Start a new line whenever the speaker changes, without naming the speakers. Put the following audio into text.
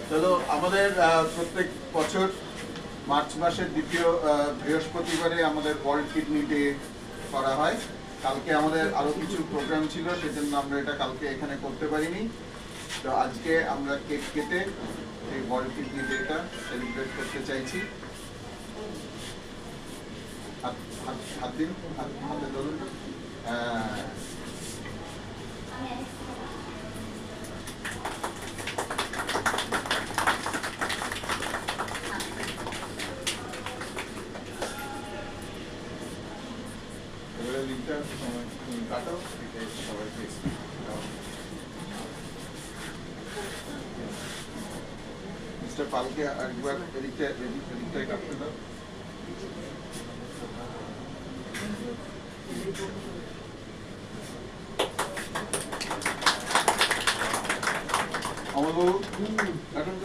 চলো, আমাদের প্রত্যেক বছর মার্চ মাসের দ্বিতীয় বৃহস্পতিবারে আমাদের ওয়ার্ল্ড কিডনি ডে করা হয়। কালকে আমাদের আরো কিছু প্রোগ্রাম ছিল, সেজন্য আমরা এটা কালকে এখানে করতে পারিনি। তো আজকে আমরা কেক কেটে এই ওয়ার্ল্ড কিডনি ডেটা সেলিব্রেট করতে চাইছি। হাত দিন, হাতে ধরুন। এবারে লিঙ্কটা কাটো, সবাইকে মিস্টার পালকে একবার এদিকটাই কাটতে দাও। অমলবাবু কাটুন।